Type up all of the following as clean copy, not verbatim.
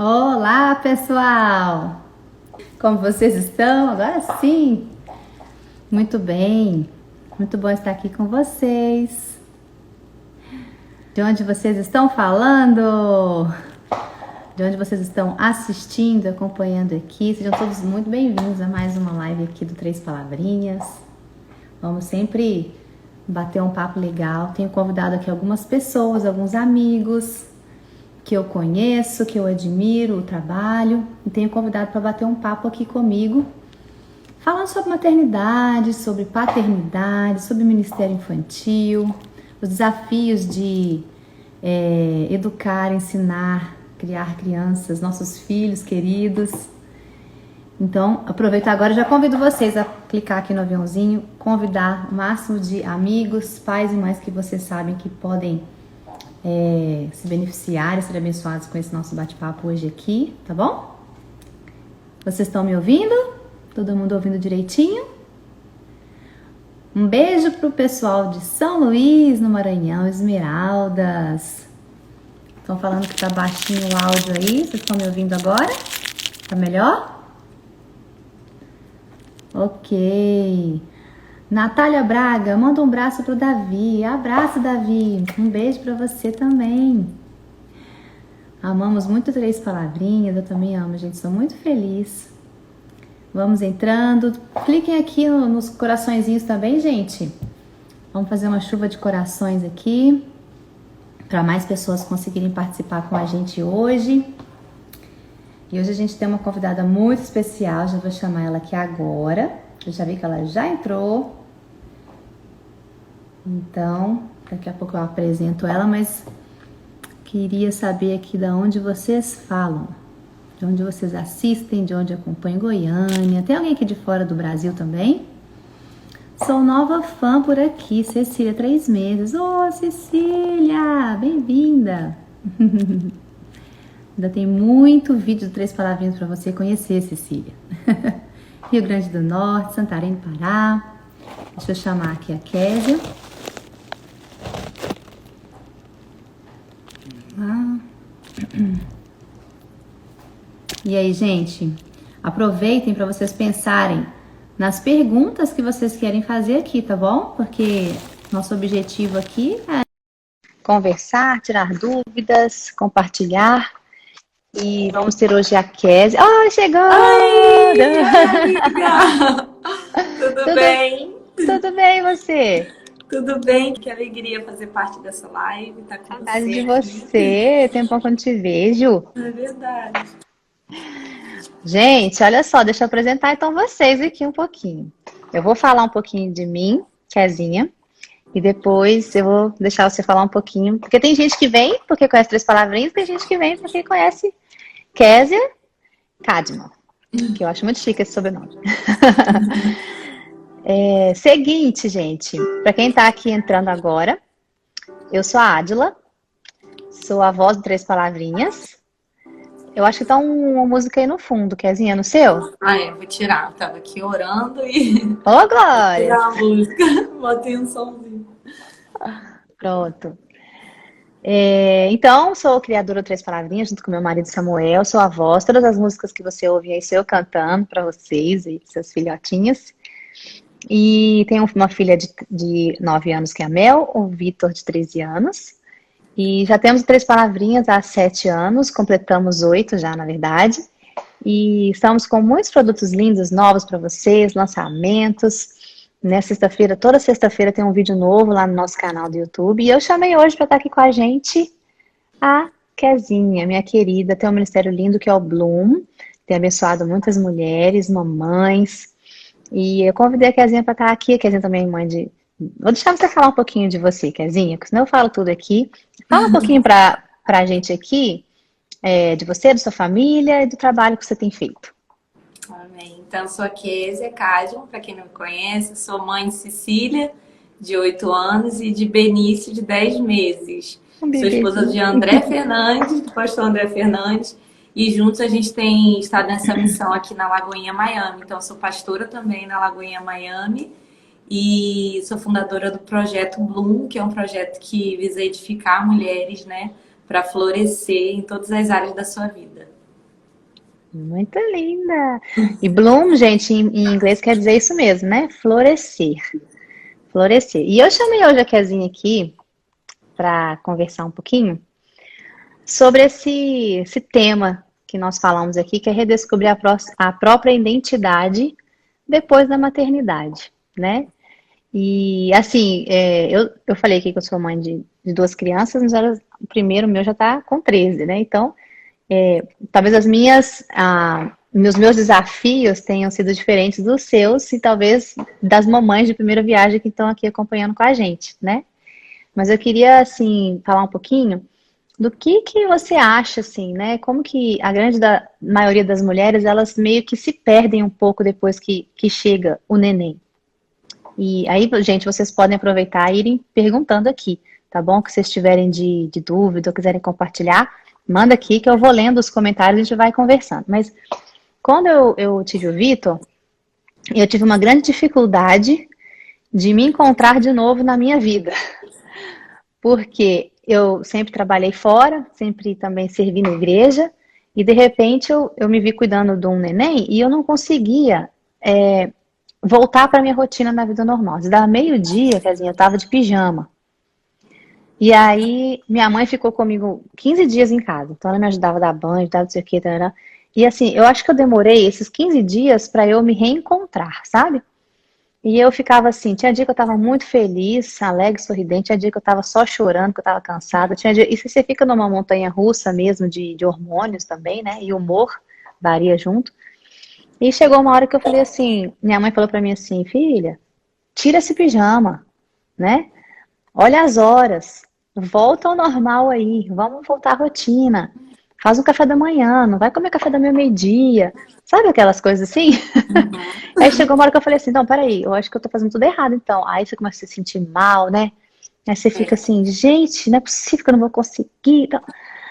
Olá, pessoal! Como vocês estão? Agora sim! Muito bem! Muito bom estar aqui com vocês. De onde vocês estão falando? De onde vocês estão assistindo, acompanhando aqui? Sejam todos muito bem-vindos a mais uma live aqui do Três Palavrinhas. Vamos sempre bater um papo legal. Tenho convidado aqui algumas pessoas, alguns amigos que eu conheço, que eu admiro o trabalho, e tenho convidado para bater um papo aqui comigo, falando sobre maternidade, sobre paternidade, sobre ministério infantil, os desafios de educar, ensinar, criar crianças, nossos filhos queridos. Então, aproveito agora e já convido vocês a clicar aqui no aviãozinho, convidar o máximo de amigos, pais e mães que vocês sabem que podem se beneficiar e ser abençoados com esse nosso bate-papo hoje aqui, tá bom? Vocês estão me ouvindo? Todo mundo ouvindo direitinho? Um beijo pro pessoal de São Luís, no Maranhão, Esmeraldas. Estão falando que tá baixinho o áudio aí, vocês estão me ouvindo agora? Tá melhor? Ok. Natália Braga, manda um abraço pro Davi. Abraço, Davi. Um beijo para você também. Amamos muito Três Palavrinhas. Eu também amo, gente. Sou muito feliz. Vamos entrando. Cliquem aqui nos coraçõezinhos também, gente. Vamos fazer uma chuva de corações aqui, para mais pessoas conseguirem participar com a gente hoje. E hoje a gente tem uma convidada muito especial. Já vou chamar ela aqui agora. Eu já vi que ela já entrou. Então, daqui a pouco eu apresento ela, mas queria saber aqui de onde vocês falam, de onde vocês assistem, de onde acompanham Goiânia. Tem alguém aqui de fora do Brasil também? Sou nova fã por aqui, Cecília, 3 meses. Ô, Cecília, bem-vinda! Ainda tem muito vídeo de Três Palavrinhas para você conhecer, Cecília. Rio Grande do Norte, Santarém, Pará. Deixa eu chamar aqui a Késia. E aí, gente, aproveitem para vocês pensarem nas perguntas que vocês querem fazer aqui, tá bom? Porque nosso objetivo aqui é conversar, tirar dúvidas, compartilhar. E vamos ter hoje a Késia. Oh, chegou! Oi, amiga! Tudo bem? Tudo bem, e você? Tudo bem? Que alegria fazer parte dessa live, estar com Saudade de você aqui. você, tempão que eu não te vejo. É verdade. Gente, olha só, deixa eu apresentar então vocês aqui um pouquinho. Eu vou falar um pouquinho de mim, Kezinha, e depois eu vou deixar você falar um pouquinho, porque tem gente que vem porque conhece Três Palavrinhas, tem gente que vem porque conhece Késia Cadman, que eu acho muito chique esse sobrenome. Seguinte, gente, para quem tá aqui entrando agora, eu sou a Adila, sou a voz do Três Palavrinhas. Eu acho que tá uma música aí no fundo, Kezinha, no seu? Vou tirar. Eu tava aqui orando e Ô, vou Glória! tirar a música. Botei um somzinho. Pronto. Então, sou criadora do Três Palavrinhas, junto com meu marido Samuel, sou a voz. Todas as músicas que você ouve aí, sou eu cantando para vocês e seus filhotinhos. E tenho uma filha de 9 anos, que é a Mel, o Vitor, de 13 anos. E já temos Três Palavrinhas há 7 anos, completamos 8 já, na verdade. E estamos com muitos produtos lindos, novos para vocês, lançamentos. Nessa sexta-feira, toda sexta-feira tem um vídeo novo lá no nosso canal do YouTube. E eu chamei hoje para estar aqui com a gente a Kezinha, minha querida. Tem um ministério lindo que é o Bloom. Tem abençoado muitas mulheres, mamães. E eu convidei a Kezinha para estar aqui. A Kezinha também é mãe de... Vou deixar você falar um pouquinho de você, Kezinha, porque senão eu falo tudo aqui. Fala um pouquinho para a gente aqui, de você, da sua família e do trabalho que você tem feito. Amém. Então, sou a Késia Cadman, para quem não me conhece. Sou mãe de Cecília, de 8 anos, e de Benício, de 10 meses. Sou esposa de André Fernandes, do pastor André Fernandes. E juntos a gente tem estado nessa missão aqui na Lagoinha Miami. Então, sou pastora também na Lagoinha Miami. E sou fundadora do projeto Bloom, que é um projeto que visa edificar mulheres, né, para florescer em todas as áreas da sua vida. Muito linda. E bloom, gente, em inglês quer dizer isso mesmo, né? Florescer. Florescer. E eu chamei hoje a Kezinha aqui para conversar um pouquinho sobre esse tema que nós falamos aqui, que é redescobrir a própria identidade depois da maternidade, né? E assim, eu falei aqui que eu sou mãe de duas crianças, mas o primeiro meu já está com 13, né? Então, talvez meus desafios tenham sido diferentes dos seus e talvez das mamães de primeira viagem que estão aqui acompanhando com a gente, né? Mas eu queria, assim, falar um pouquinho do que você acha, assim, né? Como que a maioria das mulheres, elas meio que se perdem um pouco depois que chega o neném. E aí, gente, vocês podem aproveitar e irem perguntando aqui, tá bom? Que vocês tiverem de dúvida ou quiserem compartilhar, manda aqui que eu vou lendo os comentários e a gente vai conversando. Mas quando eu tive o Vitor, eu tive uma grande dificuldade de me encontrar de novo na minha vida. Porque eu sempre trabalhei fora, sempre também servi na igreja, e de repente eu me vi cuidando de um neném e eu não conseguia voltar para minha rotina na vida normal. Se dava meio-dia, Kezinha, eu estava de pijama. E aí minha mãe ficou comigo 15 dias em casa. Então ela me ajudava a dar banho, ajudava não sei o que, tarará. E assim, eu acho que eu demorei esses 15 dias para eu me reencontrar, sabe? E eu ficava assim, tinha dia que eu estava muito feliz, alegre, sorridente, tinha dia que eu estava só chorando, que eu estava cansada, tinha dia... E se você fica numa montanha russa mesmo de hormônios também, né? E o humor varia junto. E chegou uma hora que eu falei assim, minha mãe falou pra mim assim, filha, tira esse pijama, né? Olha as horas, volta ao normal aí, vamos voltar à rotina. Faz um café da manhã, não vai comer café da manhã meio-dia. Sabe aquelas coisas assim? Aí chegou uma hora que eu falei assim, não, peraí, eu acho que eu tô fazendo tudo errado, então. Aí você começa a se sentir mal, né? Aí você fica assim, gente, não é possível que eu não vou conseguir. Então...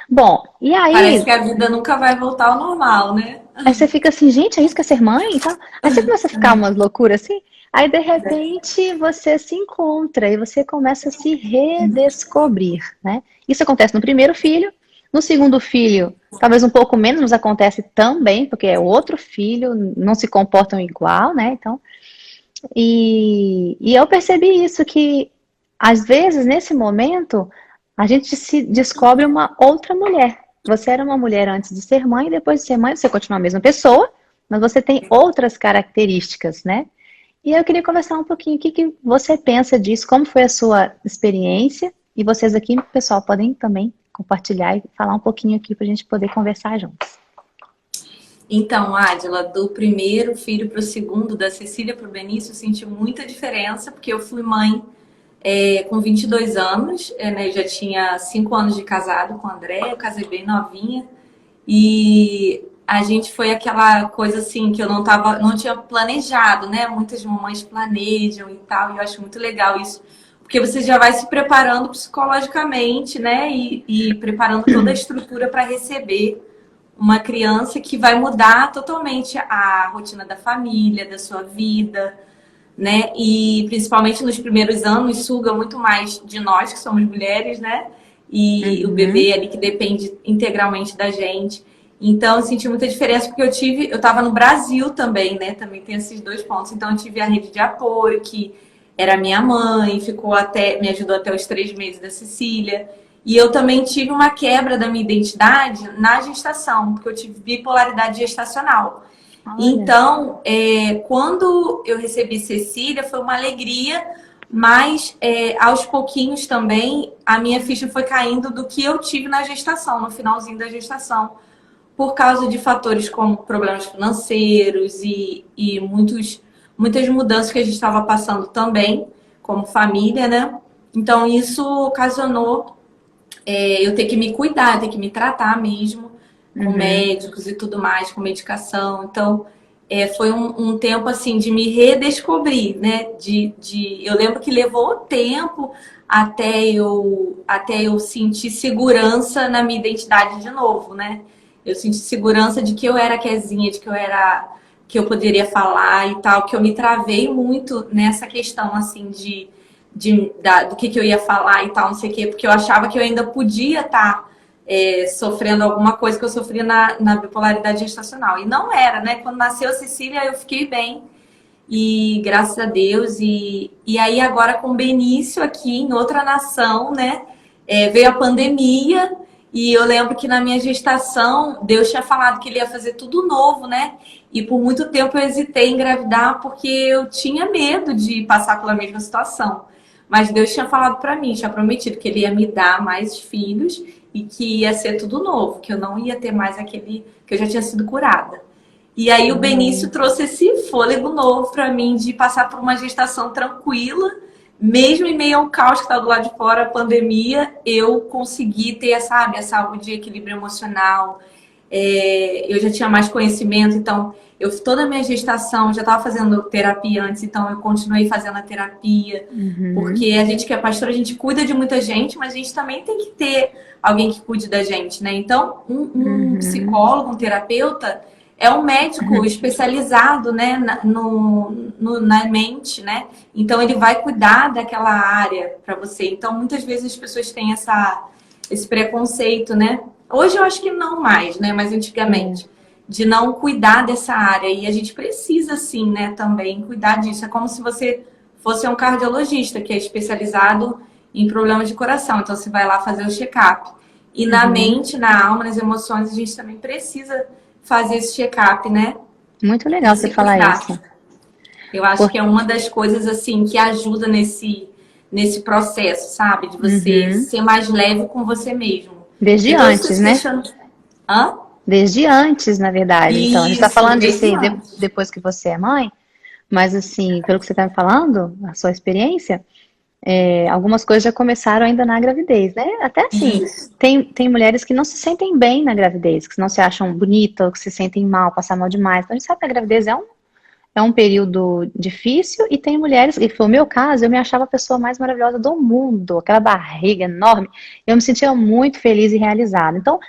Bom, e Parece aí que a vida nunca vai voltar ao normal, né? Aí você fica assim, gente, é isso que é ser mãe e tal. Aí você começa a ficar umas loucuras assim. Aí de repente você se encontra e você começa a se redescobrir, né? Isso acontece no primeiro filho. No segundo filho, talvez um pouco menos, mas acontece também, porque é outro filho, não se comportam igual, né? Então, e eu percebi isso, que às vezes nesse momento a gente se descobre uma outra mulher. Você era uma mulher antes de ser mãe, e depois de ser mãe você continua a mesma pessoa, mas você tem outras características, né? E eu queria conversar um pouquinho o que você pensa disso, como foi a sua experiência, e vocês aqui, pessoal, podem também compartilhar e falar um pouquinho aqui para a gente poder conversar juntos. Então, Ádila, do primeiro filho para o segundo, da Cecília para o Benício, eu senti muita diferença, porque eu fui mãe com 22 anos, né? Eu já tinha 5 anos de casado com o André, eu casei bem novinha, e a gente foi aquela coisa assim que eu não tinha planejado, né? Muitas mamães planejam e tal, e eu acho muito legal isso, porque você já vai se preparando psicologicamente, né? E preparando toda a estrutura para receber uma criança que vai mudar totalmente a rotina da família, da sua vida, né? E principalmente nos primeiros anos suga muito mais de nós que somos mulheres, né? E o bebê ali que depende integralmente da gente. Então eu senti muita diferença porque eu estava no Brasil também, né? Também tem esses dois pontos. Então eu tive a rede de apoio, que era minha mãe, me ajudou até os 3 meses da Cecília. E eu também tive uma quebra da minha identidade na gestação, porque eu tive bipolaridade gestacional. Olha. Então, quando eu recebi Cecília, foi uma alegria, mas aos pouquinhos também a minha ficha foi caindo do que eu tive na gestação, no finalzinho da gestação, por causa de fatores como problemas financeiros e muitas mudanças que a gente estava passando também, como família, né? Então, isso ocasionou eu ter que me cuidar, ter que me tratar mesmo, com médicos e tudo mais, com medicação. Então, foi um tempo, assim, de me redescobrir, né? Eu lembro que levou tempo até eu sentir segurança na minha identidade de novo, né? Eu senti segurança de que eu era Kezinha, que eu poderia falar e tal, que eu me travei muito nessa questão, assim, do que eu ia falar e tal, não sei o quê, porque eu achava que eu ainda podia estar sofrendo alguma coisa que eu sofri na bipolaridade gestacional. E não era, né? Quando nasceu a Cecília, eu fiquei bem. E graças a Deus. E aí agora com o Benício aqui em outra nação, né? Veio a pandemia e eu lembro que na minha gestação Deus tinha falado que ele ia fazer tudo novo, né? E por muito tempo eu hesitei em engravidar porque eu tinha medo de passar pela mesma situação. Mas Deus tinha falado para mim, tinha prometido que ele ia me dar mais filhos e que ia ser tudo novo, que eu não ia ter mais aquele que eu já tinha sido curada. E aí o Benício trouxe esse fôlego novo para mim de passar por uma gestação tranquila, mesmo em meio ao caos que está do lado de fora, a pandemia, eu consegui ter, sabe, a saúde e equilíbrio emocional. Eu já tinha mais conhecimento, então toda a minha gestação já estava fazendo terapia antes, então eu continuei fazendo a terapia, porque a gente que é pastora, a gente cuida de muita gente, mas a gente também tem que ter alguém que cuide da gente, né? Então, um psicólogo, um terapeuta é um médico especializado, né, na mente, né? Então ele vai cuidar daquela área para você. Então muitas vezes as pessoas têm esse preconceito, né? Hoje eu acho que não mais, né? Mas antigamente, de não cuidar dessa área. E a gente precisa, sim, né, também cuidar disso. É como se você fosse um cardiologista que é especializado em problemas de coração. Então você vai lá fazer o check-up. E na mente, na alma, nas emoções, a gente também precisa fazer esse check-up, né? Muito legal você falar isso. Eu acho que é uma das coisas, assim, que ajuda nesse processo, sabe? De você ser mais leve com você mesmo. Desde antes, né? Hã? Desde antes, na verdade. Então, a gente tá falando disso depois que você é mãe, mas, assim, pelo que você tá me falando, a sua experiência, algumas coisas já começaram ainda na gravidez, né? Até assim, tem mulheres que não se sentem bem na gravidez, que não se acham bonitas, que se sentem mal, passar mal demais. Então, a gente sabe que a gravidez é um período difícil e tem mulheres, e foi o meu caso, eu me achava a pessoa mais maravilhosa do mundo, aquela barriga enorme, eu me sentia muito feliz e realizada. Então,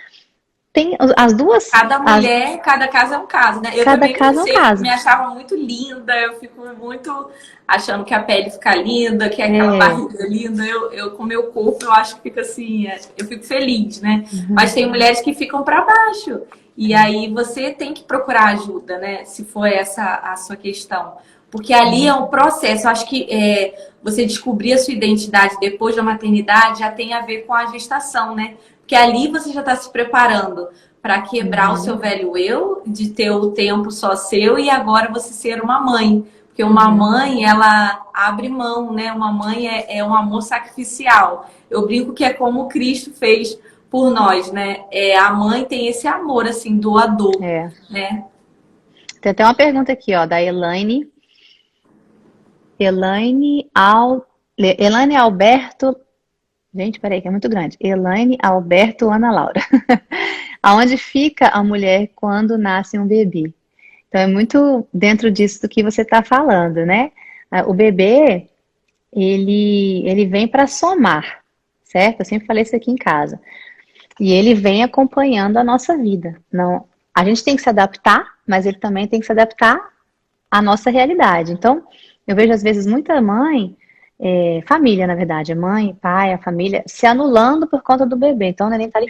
tem as duas... Cada mulher, cada caso é um caso, né? Eu cada também caso é um caso. Me achava muito linda, eu fico muito achando que a pele fica linda, que aquela barriga linda. Eu com o meu corpo, eu acho que fica assim, eu fico feliz, né? Mas tem mulheres que ficam para baixo. E aí você tem que procurar ajuda, né? Se for essa a sua questão. Porque ali é um processo. Eu acho que você descobrir a sua identidade depois da maternidade já tem a ver com a gestação, né? Porque ali você já está se preparando para quebrar o seu velho eu, de ter o tempo só seu e agora você ser uma mãe. Porque uma mãe, ela abre mão, né? Uma mãe é um amor sacrificial. Eu brinco que é como Cristo fez por nós, né? A mãe tem esse amor, assim, doador, né? Tem até uma pergunta aqui, ó, da Elaine Alberto... Gente, peraí, que é muito grande. Elaine Alberto Ana Laura. Aonde fica a mulher quando nasce um bebê? Então, é muito dentro disso do que você está falando, né? O bebê, ele vem para somar, certo? Eu sempre falei isso aqui em casa. E ele vem acompanhando a nossa vida. Não, a gente tem que se adaptar, mas ele também tem que se adaptar à nossa realidade. Então, eu vejo às vezes muita mãe... família, na verdade, mãe, pai, a família, se anulando por conta do bebê. Então, o neném tá ali,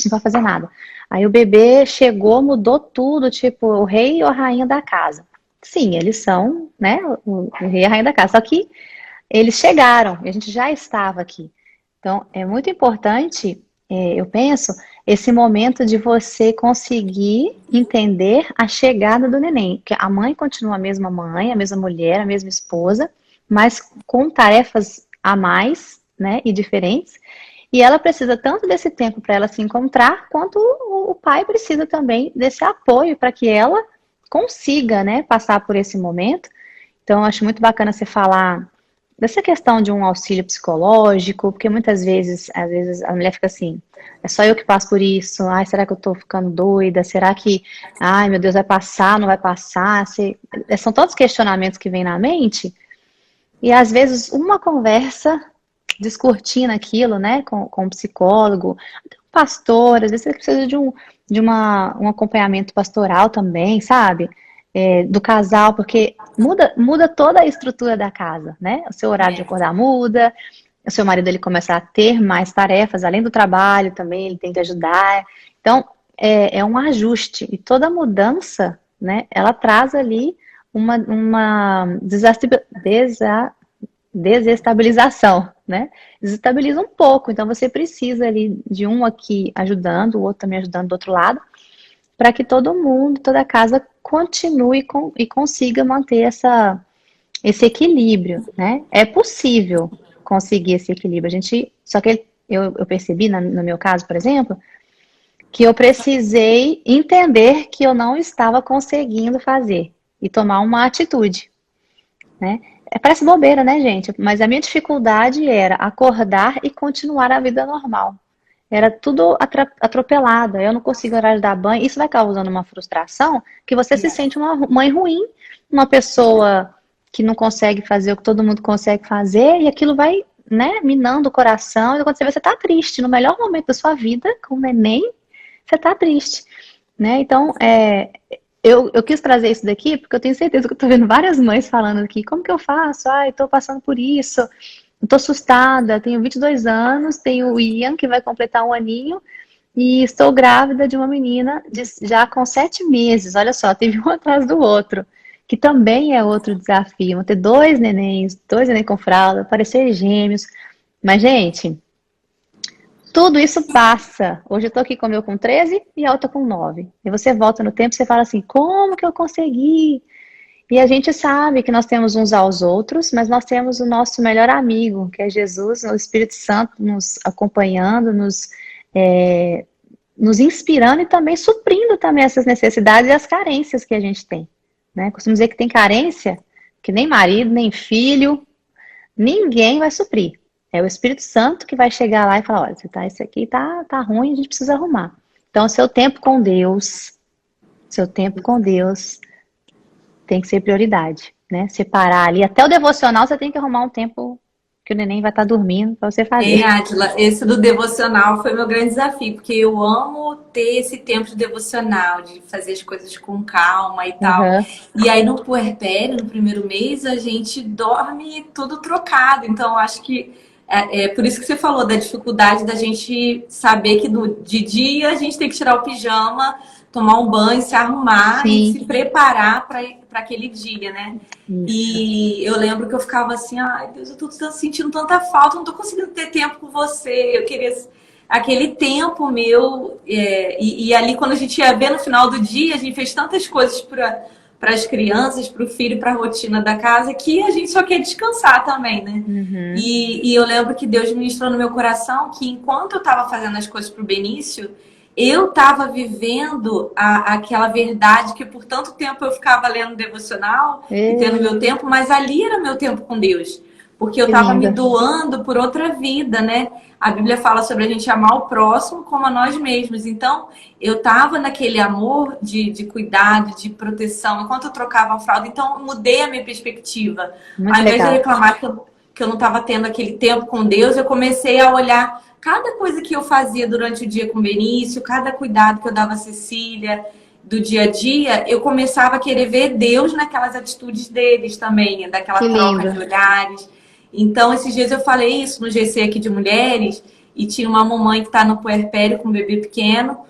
não vai fazer nada. Aí o bebê chegou, mudou tudo, tipo, o rei ou a rainha da casa. Sim, eles são, né, o rei e a rainha da casa. Só que eles chegaram, e a gente já estava aqui. Então, é muito importante, eu penso, esse momento de você conseguir entender a chegada do neném. Que a mãe continua a mesma mãe, a mesma mulher, a mesma esposa, mas com tarefas a mais, né, e diferentes. E ela precisa tanto desse tempo para ela se encontrar, quanto o pai precisa também desse apoio para que ela consiga, né, passar por esse momento. Então, eu acho muito bacana você falar dessa questão de um auxílio psicológico, porque muitas vezes, às vezes a mulher fica assim, é só eu que passo por isso, ai, será que eu tô ficando doida? Será que, ai, meu Deus, vai passar, não vai passar? São todos questionamentos que vêm na mente. E às vezes uma conversa, descortina aquilo, né, com um psicólogo, um pastor, às vezes você precisa de um acompanhamento pastoral também, sabe? Do casal, porque muda toda a estrutura da casa, né? O seu horário de acordar muda, o seu marido ele começa a ter mais tarefas, além do trabalho também, ele tem que ajudar. Então, é um ajuste. E toda mudança, né, ela traz ali uma desestabilização, né? Desestabiliza um pouco. Então, você precisa ali de um aqui ajudando, o outro também ajudando do outro lado, para que todo mundo, toda a casa continue e consiga manter esse equilíbrio, né? É possível conseguir esse equilíbrio. Só que eu percebi, no meu caso, por exemplo, que eu precisei entender que eu não estava conseguindo fazer e tomar uma atitude, né? Parece bobeira, né, gente? Mas a minha dificuldade era acordar e continuar a vida normal. Era tudo atropelado. Eu não consigo horário de dar banho. Isso vai causando uma frustração que você se sente uma mãe ruim, uma pessoa que não consegue fazer o que todo mundo consegue fazer, e aquilo vai, né, minando o coração. E quando você vê, você tá triste. No melhor momento da sua vida, com o neném, você tá triste, né? Então, eu quis trazer isso daqui porque eu tenho certeza que eu tô vendo várias mães falando aqui, como que eu faço? Ai, tô passando por isso, eu tô assustada, tenho 22 anos, tenho o Ian, que vai completar um aninho, e estou grávida de uma menina já com 7 meses. Olha só, teve um atrás do outro, que também é outro desafio. Vão ter dois neném com fralda, parecer gêmeos. Mas, gente, tudo isso passa. Hoje eu tô aqui com o meu com 13 e a outra com 9. E você volta no tempo e você fala assim, como que eu consegui? E a gente sabe que nós temos uns aos outros, mas nós temos o nosso melhor amigo, que é Jesus, o Espírito Santo nos acompanhando, nos inspirando e também suprindo também essas necessidades e as carências que a gente tem, né? Costumo dizer que tem carência que nem marido, nem filho, ninguém vai suprir. É o Espírito Santo que vai chegar lá e falar, olha, isso aqui tá ruim, a gente precisa arrumar. Então, seu tempo com Deus tem que ser prioridade, né? Separar ali, até o devocional você tem que arrumar um tempo que o neném vai estar dormindo para você fazer. Átila, esse do devocional foi meu grande desafio, porque eu amo ter esse tempo de devocional, de fazer as coisas com calma e tal. Uhum. E aí no puerpério, no primeiro mês, a gente dorme tudo trocado. Então, acho que é por isso que você falou da dificuldade da gente saber que de dia a gente tem que tirar o pijama, tomar um banho, se arrumar e Sim. se preparar para aquele dia, né? Isso. E eu lembro que eu ficava assim, ai Deus, eu tô sentindo tanta falta, não tô conseguindo ter tempo com você. Eu queria aquele tempo meu. E ali, quando a gente ia ver no final do dia, a gente fez tantas coisas para as crianças, para o filho, para a rotina da casa, que a gente só quer descansar também, né? Uhum. E eu lembro que Deus ministrou no meu coração que enquanto eu estava fazendo as coisas para o Benício, eu estava vivendo aquela verdade que por tanto tempo eu ficava lendo devocional e tendo meu tempo, mas ali era meu tempo com Deus. Porque eu estava me doando por outra vida, né? A Bíblia fala sobre a gente amar o próximo como a nós mesmos. Então, eu estava naquele amor de cuidado, de proteção, enquanto eu trocava a fralda. Então, eu mudei a minha perspectiva. Muito Ao invés legal. de reclamar que eu não estava tendo aquele tempo com Deus, eu comecei a olhar cada coisa que eu fazia durante o dia com o Benício, cada cuidado que eu dava a Cecília, do dia a dia, eu começava a querer ver Deus naquelas atitudes deles também, daquela troca de olhares. Então, esses dias eu falei isso no GC aqui de mulheres, e tinha uma mamãe que está no puerpério com um bebê pequeno,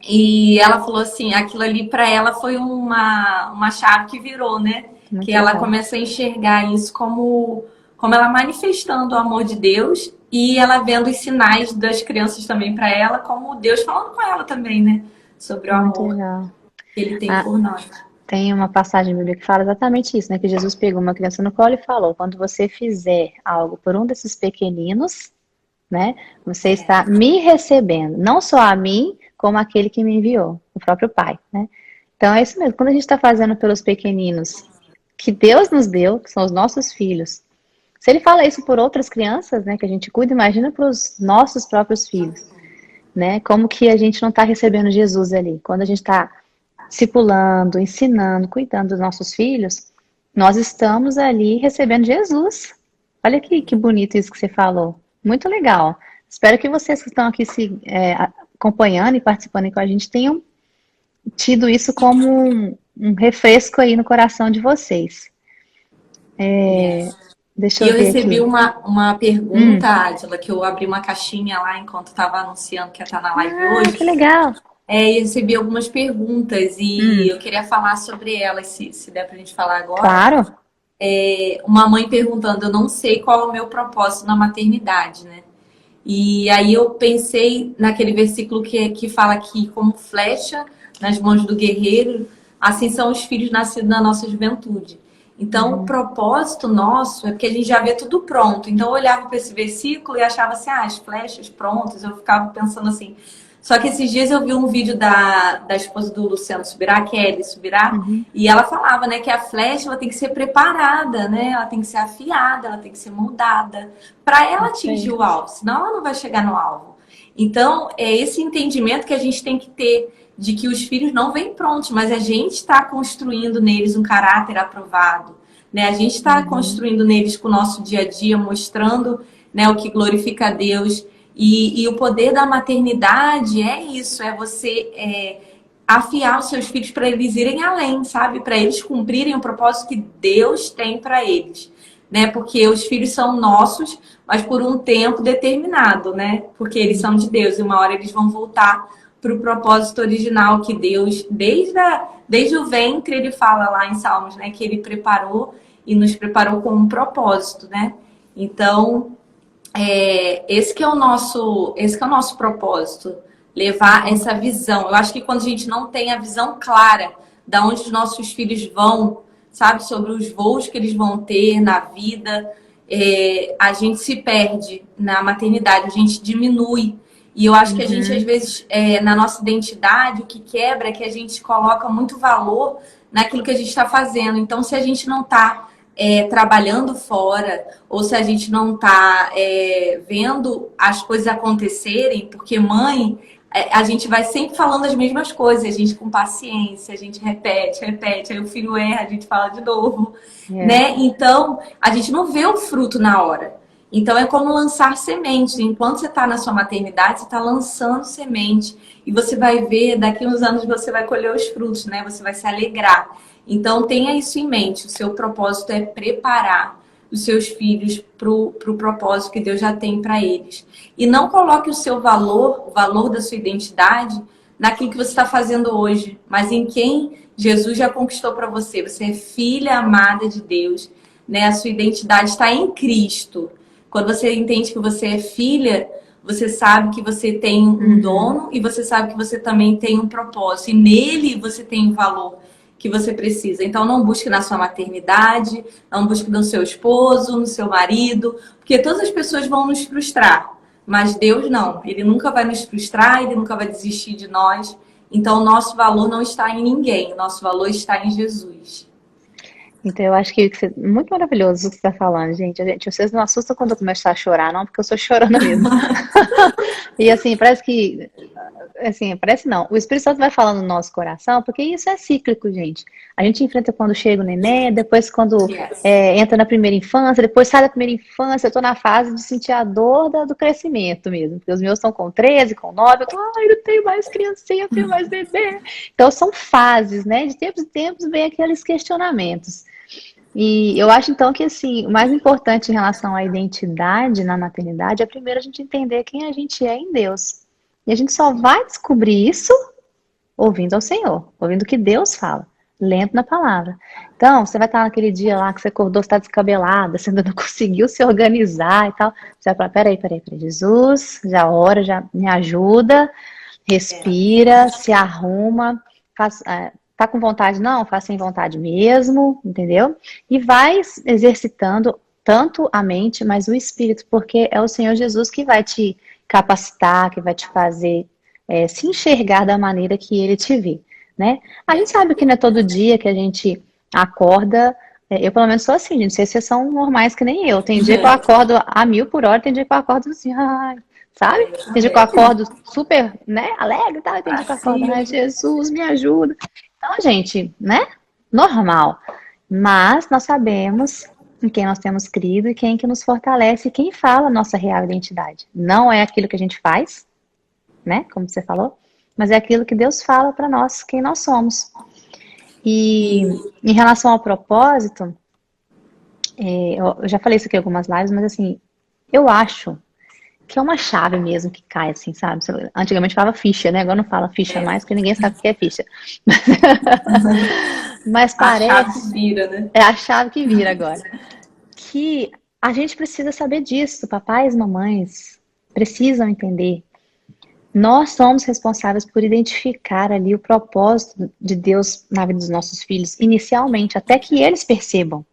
e ela falou assim, aquilo ali para ela foi uma chave que virou, né? Muito que ela legal. começa a enxergar isso como ela manifestando o amor de Deus e ela vendo os sinais das crianças também para ela, como Deus falando com ela também, né? Sobre o amor que Ele tem por nós. Tem uma passagem bíblica que fala exatamente isso, né? Que Jesus pegou uma criança no colo e falou: quando você fizer algo por um desses pequeninos, né? Você está me recebendo, não só a mim, como aquele que me enviou, o próprio Pai, né? Então é isso mesmo. Quando a gente está fazendo pelos pequeninos que Deus nos deu, que são os nossos filhos, se Ele fala isso por outras crianças, né? Que a gente cuida, imagina para os nossos próprios filhos, né? Como que a gente não está recebendo Jesus ali? Quando a gente está discipulando, ensinando, cuidando dos nossos filhos, nós estamos ali recebendo Jesus. Olha que bonito isso que você falou. Muito legal. Espero que vocês que estão aqui acompanhando e participando com a gente tenham tido isso como um refresco aí no coração de vocês. Deixa E eu eu ver recebi aqui. uma pergunta, Ádila, que eu abri uma caixinha lá enquanto estava anunciando que ia estar na live Ah, que hoje. legal. E recebi algumas perguntas e Hum, eu queria falar sobre elas, se der pra gente falar agora. claro. Uma mãe perguntando, eu não sei qual é o meu propósito na maternidade, né? E aí eu pensei naquele versículo que fala que como flecha nas mãos do guerreiro, assim são os filhos nascidos na nossa juventude. Então, o Uhum. propósito nosso é porque a gente já vê tudo pronto. Então, eu olhava para esse versículo e achava assim, as flechas prontas. Eu ficava pensando assim. Só que esses dias eu vi um vídeo da esposa do Luciano Subirá, Kelly Subirá, Uhum. e ela falava, né, que a flecha ela tem que ser preparada, né? Ela tem que ser afiada, ela tem que ser moldada para ela Isso atingir aí. o alvo, senão ela não vai chegar no alvo. Então, é esse entendimento que a gente tem que ter de que os filhos não vêm prontos, mas a gente está construindo neles um caráter aprovado, né? A gente está Uhum. construindo neles com o nosso dia a dia, mostrando, né, o que glorifica a Deus. E o poder da maternidade é isso, é você afiar os seus filhos para eles irem além, sabe? Para eles cumprirem o propósito que Deus tem para eles, né? Porque os filhos são nossos, mas por um tempo determinado, né? Porque eles são de Deus e uma hora eles vão voltar para o propósito original que Deus, desde o ventre, ele fala lá em Salmos, né? Que ele preparou e nos preparou com um propósito, né? Então, esse que é o nosso propósito, levar Uhum. essa visão. Eu acho que quando a gente não tem a visão clara da onde os nossos filhos vão, sabe, sobre os voos que eles vão ter na vida, a gente se perde na maternidade, a gente diminui. E eu acho que a gente, às Uhum. vezes, na nossa identidade, o que quebra é que a gente coloca muito valor naquilo que a gente está fazendo. Então, se a gente não está trabalhando fora, ou se a gente não está vendo as coisas acontecerem, porque mãe, a gente vai sempre falando as mesmas coisas, a gente com paciência, a gente repete, repete, aí o filho erra, a gente fala de novo, É. né? Então, a gente não vê o fruto na hora. Então, é como lançar sementes. Enquanto você está na sua maternidade, você está lançando semente. E você vai ver, daqui uns anos você vai colher os frutos, né? Você vai se alegrar. Então, tenha isso em mente. O seu propósito é preparar os seus filhos para o propósito que Deus já tem para eles. E não coloque o seu valor, o valor da sua identidade, naquilo que você está fazendo hoje, mas em quem Jesus já conquistou para você. Você é filha amada de Deus, né? A sua identidade está em Cristo. Quando você entende que você é filha, você sabe que você tem um Uhum. dono e você sabe que você também tem um propósito. E nele você tem o valor que você precisa. Então não busque na sua maternidade, não busque no seu esposo, no seu marido, porque todas as pessoas vão nos frustrar. Mas Deus não, Ele nunca vai nos frustrar, Ele nunca vai desistir de nós. Então o nosso valor não está em ninguém, o nosso valor está em Jesus. Então, eu acho que muito maravilhoso o que você está falando, gente. Vocês não assustam quando eu começar a chorar, não, porque eu sou chorona mesmo. E assim, parece que, assim, parece não. O Espírito Santo vai falando no nosso coração, porque isso é cíclico, gente. A gente enfrenta quando chega o neném, depois quando Yes. entra na primeira infância, depois sai da primeira infância. Eu tô na fase de sentir a dor do crescimento mesmo, porque os meus estão com 13, com 9, eu tô, ai, não tenho mais criancinha, eu tenho mais bebê. Então, são fases, né? De tempos em tempos vem aqueles questionamentos. E eu acho então que assim, o mais importante em relação à identidade na maternidade é primeiro a gente entender quem a gente é em Deus. E a gente só vai descobrir isso ouvindo ao Senhor, ouvindo o que Deus fala, lendo na palavra. Então, você vai estar naquele dia lá que você acordou, você está descabelada, você ainda não conseguiu se organizar e tal. Você vai falar, peraí, Jesus, já ora, já me ajuda, respira, se arruma, faz, tá com vontade? Não, faz sem vontade mesmo, entendeu? E vai exercitando tanto a mente, mas o espírito, porque é o Senhor Jesus que vai te capacitar, que vai te fazer se enxergar da maneira que ele te vê, né? A gente sabe que não é todo dia que a gente acorda, eu pelo menos sou assim, gente, não sei se vocês são normais que nem eu. Tem dia que eu acordo a 1000 por hora, tem dia que eu acordo assim, ai, sabe? Eu Tem dia que eu também. acordo super, né, alegre e tal, e tem dia que eu acordo, Assim, ai, Jesus, me ajuda. Então, gente, né, normal. Mas nós sabemos em quem nós temos crido e quem que nos fortalece e quem fala a nossa real identidade. Não é aquilo que a gente faz, né, como você falou, mas é aquilo que Deus fala para nós, quem nós somos. E e em relação ao propósito, Eu já falei isso aqui em algumas lives, mas assim, eu acho que é uma chave mesmo que cai, assim, sabe? Antigamente falava ficha, né? Agora não fala ficha É, mais, porque ninguém sabe o que é ficha. Mas a chave parece, vira, né? é a chave que vira agora, que a gente precisa saber disso. Papais e mamães precisam entender. Nós somos responsáveis por identificar ali o propósito de Deus na vida dos nossos filhos, inicialmente, até que eles percebam.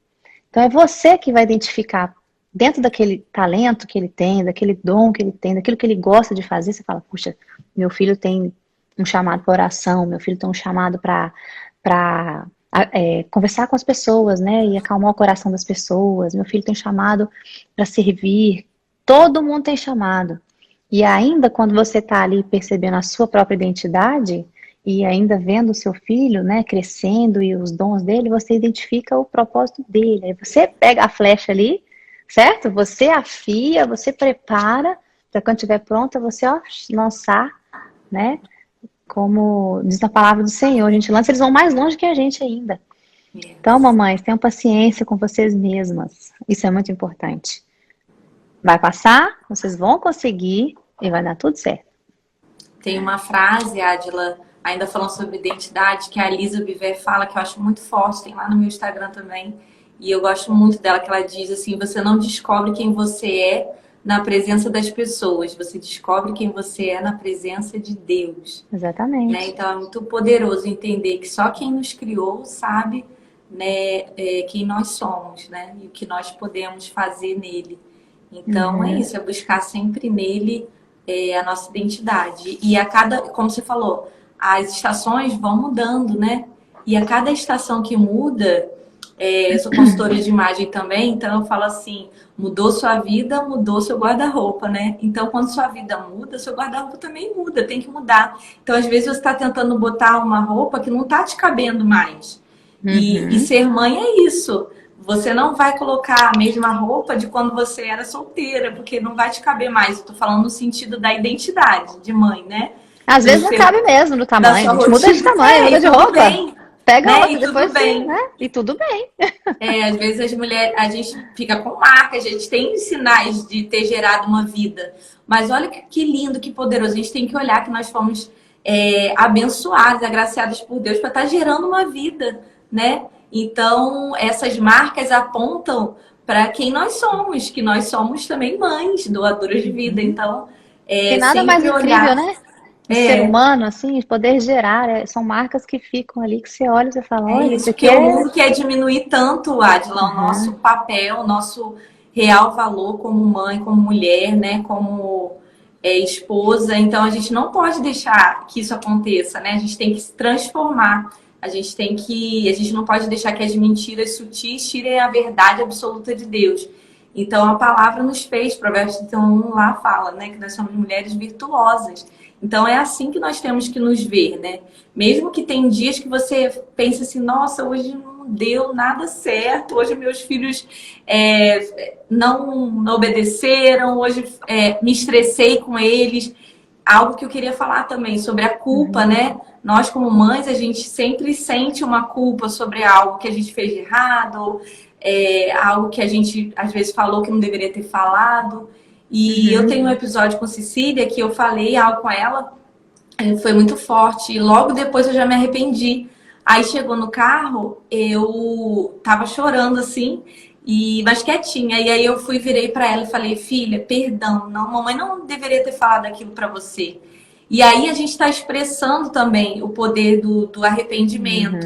Então é você que vai identificar dentro daquele talento que ele tem, daquele dom que ele tem, daquilo que ele gosta de fazer. Você fala, puxa, meu filho tem um chamado para oração, meu filho tem um chamado para conversar com as pessoas, né, e acalmar o coração das pessoas. Meu filho tem chamado para servir. Todo mundo tem chamado. E ainda quando você está ali percebendo a sua própria identidade e ainda vendo o seu filho, né, crescendo e os dons dele, você identifica o propósito dele. Aí você pega a flecha ali, certo? Você afia, você prepara para quando estiver pronta, você ó, lançar, né? Como diz na palavra do Senhor, a gente lança, eles vão mais longe que a gente ainda. Então, mamães, tenham paciência com vocês mesmas. Isso é muito importante. Vai passar, vocês vão conseguir e vai dar tudo certo. Tem uma frase, Adila, ainda falando sobre identidade, que a Lisa Biver fala, que eu acho muito forte, tem lá no meu Instagram também, e eu gosto muito dela, que ela diz assim, você não descobre quem você é na presença das pessoas, você descobre quem você é na presença de Deus. Né? Exatamente. Então é muito poderoso entender que só quem nos criou sabe, né, quem nós somos, né? E o que nós podemos fazer nele. Então é isso, é buscar sempre nele a nossa identidade. E a cada, como você falou, as estações vão mudando, né? E a cada estação que muda, eu sou consultora de imagem também, então eu falo assim, mudou sua vida, mudou seu guarda-roupa, né? Então quando sua vida muda, seu guarda-roupa também muda, tem que mudar. Então às vezes você está tentando botar uma roupa que não está te cabendo mais. E ser mãe é isso. Você não vai colocar a mesma roupa de quando você era solteira, porque não vai te caber mais. Eu tô falando no sentido da identidade de mãe, né? Às vezes não cabe mesmo no Da tamanho. sua A gente muda de rotina. tamanho, muda de Tudo roupa. bem, Pega né? outra E depois, tudo bem. né? E tudo bem. Às vezes as mulheres, a gente fica com marcas, a gente tem sinais de ter gerado uma vida. Mas olha que lindo, que poderoso. A gente tem que olhar que nós fomos abençoados, agraciados por Deus para estar gerando uma vida, né? Então, essas marcas apontam para quem nós somos, que nós somos também mães, doadoras de vida. Então, Tem nada mais sempre incrível, olhar. né? De ser humano, assim, de poder gerar. São marcas que ficam ali, que você olha e você fala, É olha, isso, isso aqui porque o é... mundo quer diminuir tanto, Adila, o nosso papel, o nosso real valor como mãe, como mulher, né? Como esposa. Então a gente não pode deixar que isso aconteça, né? A gente tem que se transformar. A gente não pode deixar que as mentiras sutis tirem a verdade absoluta de Deus. Então a palavra nos fez, Provérbios 31 lá fala, né? Que nós somos mulheres virtuosas. Então é assim que nós temos que nos ver, né? Mesmo que tem dias que você pensa assim, nossa, hoje não deu nada certo, hoje meus filhos não obedeceram, hoje me estressei com eles. Algo que eu queria falar também sobre a culpa, né? Nós, como mães, a gente sempre sente uma culpa sobre algo que a gente fez de errado, algo que a gente às vezes falou que não deveria ter falado. E eu tenho um episódio com Cecília que eu falei algo com ela, foi muito forte. E logo depois eu já me arrependi. Aí chegou no carro, eu tava chorando assim, mas quietinha. E aí eu virei pra ela e falei, filha, perdão, não, mamãe não deveria ter falado aquilo pra você. E aí a gente está expressando também o poder do arrependimento,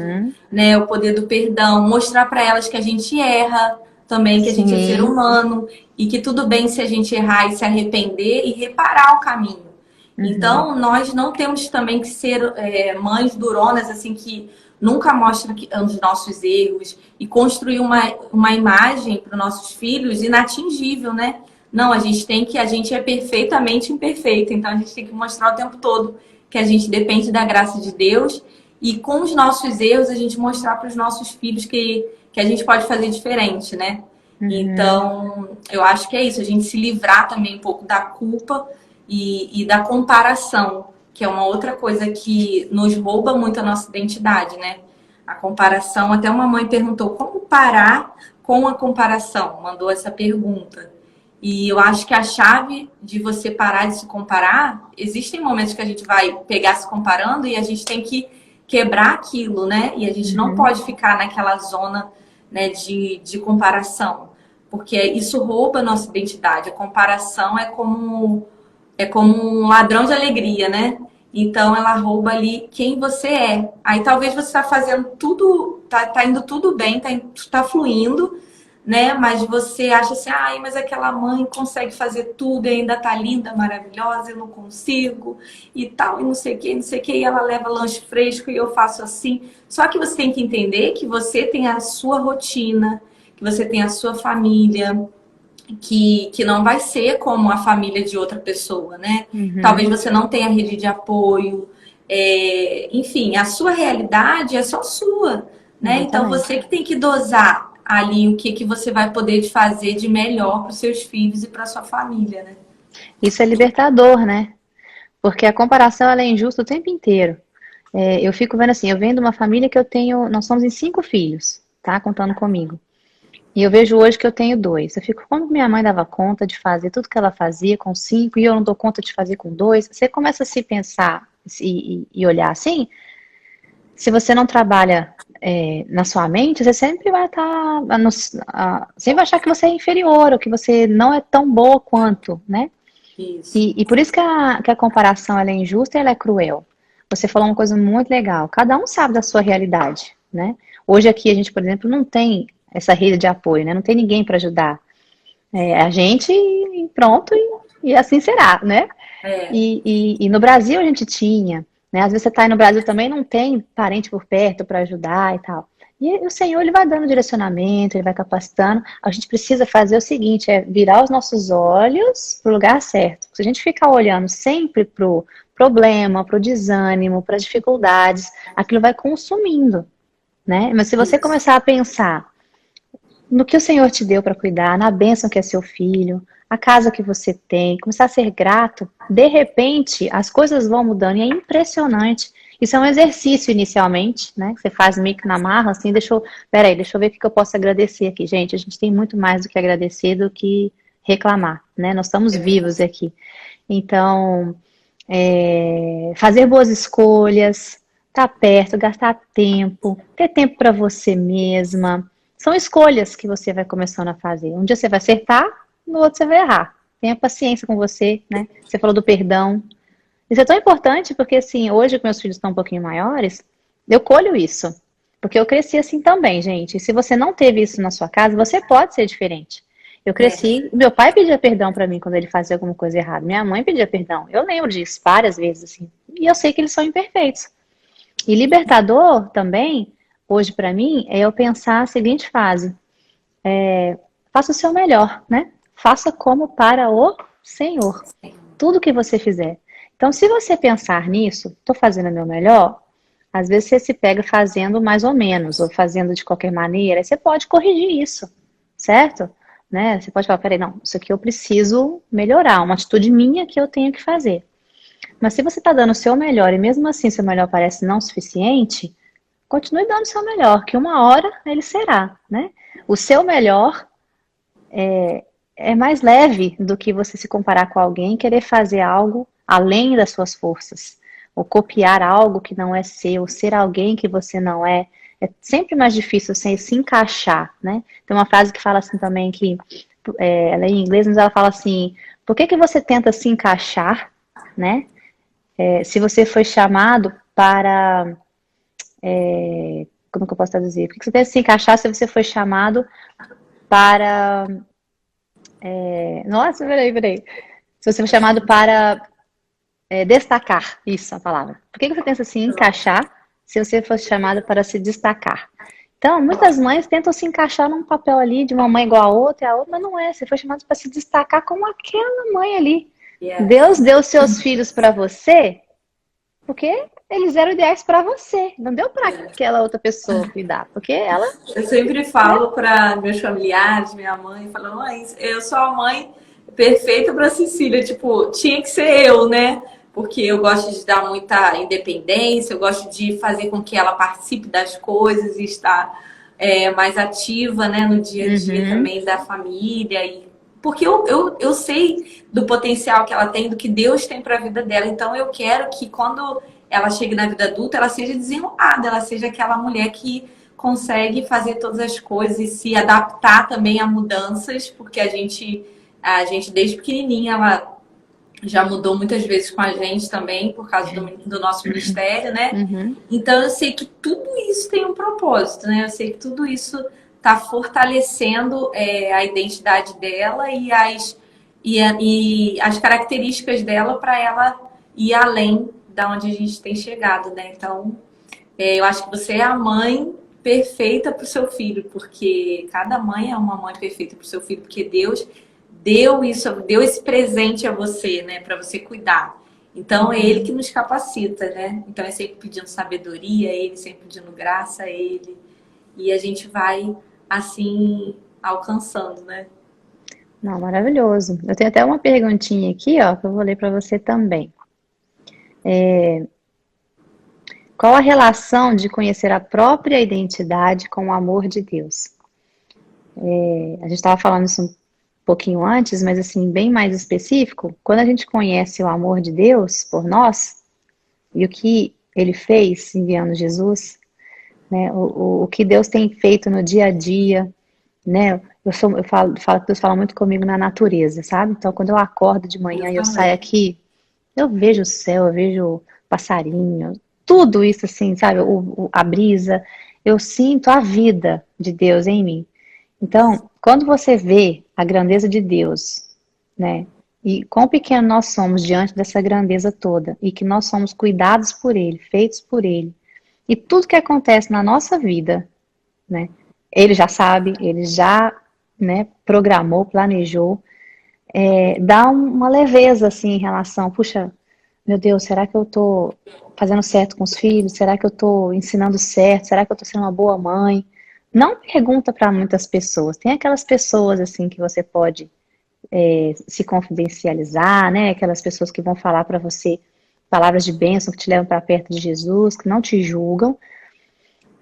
né? O poder do perdão, mostrar para elas que a gente erra também, que a gente é ser humano e que tudo bem se a gente errar e se arrepender e reparar o caminho. Então, nós não temos também que ser mães duronas, assim, que nunca mostram os nossos erros e construir uma imagem para os nossos filhos inatingível, né? Não, a gente é perfeitamente imperfeito, então a gente tem que mostrar o tempo todo que a gente depende da graça de Deus e com os nossos erros a gente mostrar para os nossos filhos que a gente pode fazer diferente, né? Então, eu acho que é isso, a gente se livrar também um pouco da culpa e da comparação, que é uma outra coisa que nos rouba muito a nossa identidade, né? A comparação, até uma mãe perguntou como parar com a comparação, mandou essa pergunta. E eu acho que a chave de você parar de se comparar, existem momentos que a gente vai pegar se comparando e a gente tem que quebrar aquilo, né? E a gente não pode ficar naquela zona, né, de comparação, porque isso rouba a nossa identidade. A comparação é como um ladrão de alegria, né? Então ela rouba ali quem você é. Aí talvez você está fazendo tudo, tá indo tudo bem, tá fluindo, né? Mas você acha assim, ai, mas aquela mãe consegue fazer tudo e ainda tá linda, maravilhosa, eu não consigo e tal, e não sei o que, não sei o que, e ela leva lanche fresco e eu faço assim. Só que você tem que entender que você tem a sua rotina, que você tem a sua família, que não vai ser como a família de outra pessoa, né? Talvez você não tenha rede de apoio, enfim, a sua realidade é só sua, né? Então você que tem que dosar ali o que você vai poder fazer de melhor para os seus filhos e para sua família, né? Isso é libertador, né? Porque a comparação ela é injusta o tempo inteiro. Eu fico vendo assim, eu venho de uma família que nós somos em 5 filhos, tá? Contando comigo. E eu vejo hoje que eu tenho 2. Eu fico, como minha mãe dava conta de fazer tudo que ela fazia com 5 e eu não dou conta de fazer com 2? Você começa a se pensar e olhar assim, se você não trabalha na sua mente, você sempre vai estar, sempre vai achar que você é inferior, ou que você não é tão boa quanto, né? Isso. E por isso que a comparação ela é injusta e ela é cruel. Você falou uma coisa muito legal. Cada um sabe da sua realidade, né? Hoje aqui a gente, por exemplo, não tem essa rede de apoio, né? Não tem ninguém para ajudar. A gente e pronto, e assim será, né? E no Brasil a gente tinha, né? Às vezes você está aí no Brasil também, não tem parente por perto para ajudar e tal. E o Senhor, ele vai dando direcionamento, ele vai capacitando. A gente precisa fazer o seguinte, virar os nossos olhos para o lugar certo. Se a gente ficar olhando sempre para o problema, para o desânimo, para as dificuldades, aquilo vai consumindo, né? Mas se você começar a pensar no que o Senhor te deu para cuidar, na bênção que é seu filho, a casa que você tem, começar a ser grato, de repente as coisas vão mudando e é impressionante. Isso é um exercício inicialmente, né? Você faz meio que na marra, assim, deixa eu ver o que eu posso agradecer aqui. Gente, a gente tem muito mais do que agradecer do que reclamar, né? Nós estamos vivos aqui. Então, fazer boas escolhas, estar perto, gastar tempo, ter tempo para você mesma. São escolhas que você vai começando a fazer. Um dia você vai acertar, no outro você vai errar. Tenha paciência com você, né? Você falou do perdão. Isso é tão importante porque, assim, hoje que meus filhos estão um pouquinho maiores, eu colho isso. Porque eu cresci assim também, gente. E se você não teve isso na sua casa, você pode ser diferente. Eu cresci, meu pai pedia perdão pra mim quando ele fazia alguma coisa errada. Minha mãe pedia perdão. Eu lembro disso várias vezes, assim. E eu sei que eles são imperfeitos. E libertador também, hoje pra mim, é eu pensar a seguinte fase. Faça o seu melhor, né? Faça como para o Senhor. Tudo que você fizer. Então, se você pensar nisso, estou fazendo o meu melhor, às vezes você se pega fazendo mais ou menos, ou fazendo de qualquer maneira, aí você pode corrigir isso, certo? Né? Você pode falar, peraí, não, isso aqui eu preciso melhorar, uma atitude minha que eu tenho que fazer. Mas se você está dando o seu melhor, e mesmo assim seu melhor parece não suficiente, continue dando o seu melhor, que uma hora ele será, né? O seu melhor é mais leve do que você se comparar com alguém e querer fazer algo além das suas forças. Ou copiar algo que não é seu, ser alguém que você não é. É sempre mais difícil você se encaixar, né? Tem uma frase que fala assim também, que ela é em inglês, mas ela fala assim, por que você tenta se encaixar, né? Se você foi chamado para... como que eu posso dizer? Por que você tenta se encaixar se você foi chamado para... nossa, peraí. Se você foi chamado para destacar, isso é a palavra. Por que você tenta se encaixar se você fosse chamado para se destacar? Então, muitas mães tentam se encaixar num papel ali de uma mãe igual a outra, e a outra, mas não é. Você foi chamado para se destacar como aquela mãe ali. Deus deu seus filhos para você porque eles eram ideais para você. Não deu para aquela outra pessoa cuidar, porque ela... Eu sempre falo para meus familiares, minha mãe, falo, mãe, eu sou a mãe perfeita para Cecília. Tipo, tinha que ser eu, né? Porque eu gosto de dar muita independência, eu gosto de fazer com que ela participe das coisas e estar mais ativa, né, no dia a dia também da família. Porque eu sei do potencial que ela tem, do que Deus tem para a vida dela. Então eu quero que quando ela chegue na vida adulta, ela seja desenrolada, ela seja aquela mulher que consegue fazer todas as coisas e se adaptar também a mudanças, porque a gente desde pequenininha, ela já mudou muitas vezes com a gente também, por causa do nosso ministério, né? Então eu sei que tudo isso tem um propósito, né? Eu sei que tudo isso está fortalecendo a identidade dela e as características dela para ela ir além da onde a gente tem chegado, né? Então, eu acho que você é a mãe perfeita para o seu filho, porque cada mãe é uma mãe perfeita para o seu filho, porque Deus deu esse presente a você, né, para você cuidar. Então é Ele que nos capacita, né? Então é sempre pedindo sabedoria a Ele, sempre pedindo graça a Ele, e a gente vai assim alcançando, né? Não, maravilhoso. Eu tenho até uma perguntinha aqui, ó, que eu vou ler para você também. Qual a relação de conhecer a própria identidade com o amor de Deus? A gente estava falando isso um pouquinho antes, mas assim, bem mais específico, quando a gente conhece o amor de Deus por nós e o que Ele fez enviando Jesus, né, o que Deus tem feito no dia a dia, né? Eu falo que Deus fala muito comigo na natureza, sabe? Então, quando eu acordo de manhã e eu saio aqui, eu vejo o céu, eu vejo passarinho, tudo isso assim, sabe? A brisa, eu sinto a vida de Deus em mim. Então, quando você vê a grandeza de Deus, né? E quão pequeno nós somos diante dessa grandeza toda, e que nós somos cuidados por Ele, feitos por Ele, e tudo que acontece na nossa vida, né? Ele já sabe, Ele já, né, programou, planejou, dá uma leveza assim em relação, puxa, meu Deus, será que eu tô fazendo certo com os filhos? Será que eu tô ensinando certo? Será que eu tô sendo uma boa mãe? Não pergunta para muitas pessoas. Tem aquelas pessoas assim que você pode se confidencializar, né? Aquelas pessoas que vão falar para você palavras de bênção que te levam para perto de Jesus, que não te julgam,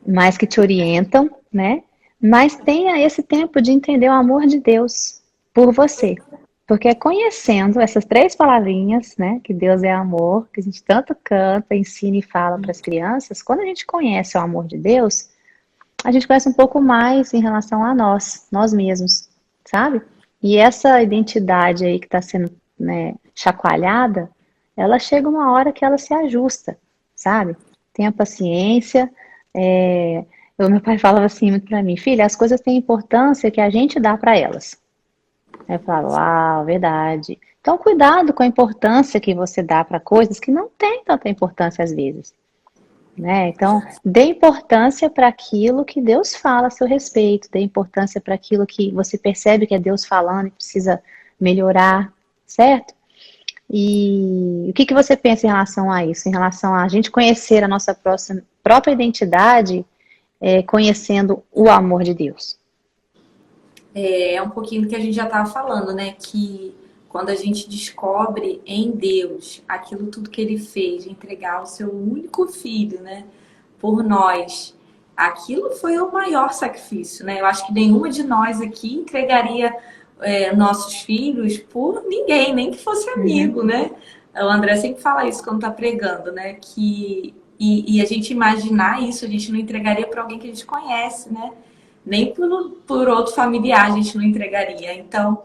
mas que te orientam, né? Mas tenha esse tempo de entender o amor de Deus por você. Porque é conhecendo essas 3 palavrinhas, né? Que Deus é amor, que a gente tanto canta, ensina e fala para as crianças. Quando a gente conhece o amor de Deus, a gente conhece um pouco mais em relação a nós mesmos, sabe? E essa identidade aí que está sendo, né, chacoalhada, ela chega uma hora que ela se ajusta, sabe? Tenha paciência. Meu pai falava assim muito para mim, filha, as coisas têm importância que a gente dá para elas. Aí eu falava, uau, verdade. Então, cuidado com a importância que você dá para coisas que não têm tanta importância às vezes. Né? Então, dê importância para aquilo que Deus fala a seu respeito, dê importância para aquilo que você percebe que é Deus falando e precisa melhorar, certo? E o que você pensa em relação a isso? Em relação a gente conhecer a nossa própria identidade, conhecendo o amor de Deus? É um pouquinho do que a gente já estava falando, né? Que quando a gente descobre em Deus aquilo tudo que Ele fez, de entregar o seu único filho, né? Por nós, aquilo foi o maior sacrifício, né? Eu acho que nenhuma de nós aqui entregaria nossos filhos por ninguém, nem que fosse amigo, né? O André sempre fala isso quando tá pregando, né? E a gente imaginar isso, a gente não entregaria para alguém que a gente conhece, né? Nem por outro familiar a gente não entregaria. Então,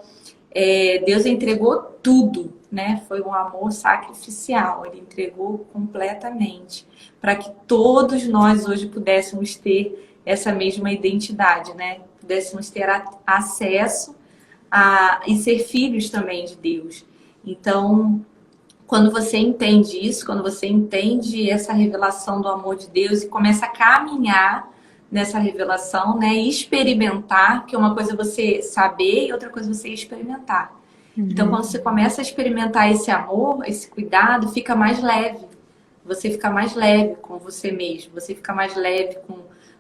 Deus entregou tudo, né? Foi um amor sacrificial. Ele entregou completamente para que todos nós hoje pudéssemos ter essa mesma identidade, né? Pudéssemos ter acesso e ser filhos também de Deus. Então, quando você entende isso, quando você entende essa revelação do amor de Deus e começa a caminhar nessa revelação, né, e experimentar, que uma coisa é você saber e outra coisa é você experimentar. Então, quando você começa a experimentar esse amor, esse cuidado, fica mais leve. Você fica mais leve com você mesmo, você fica mais leve com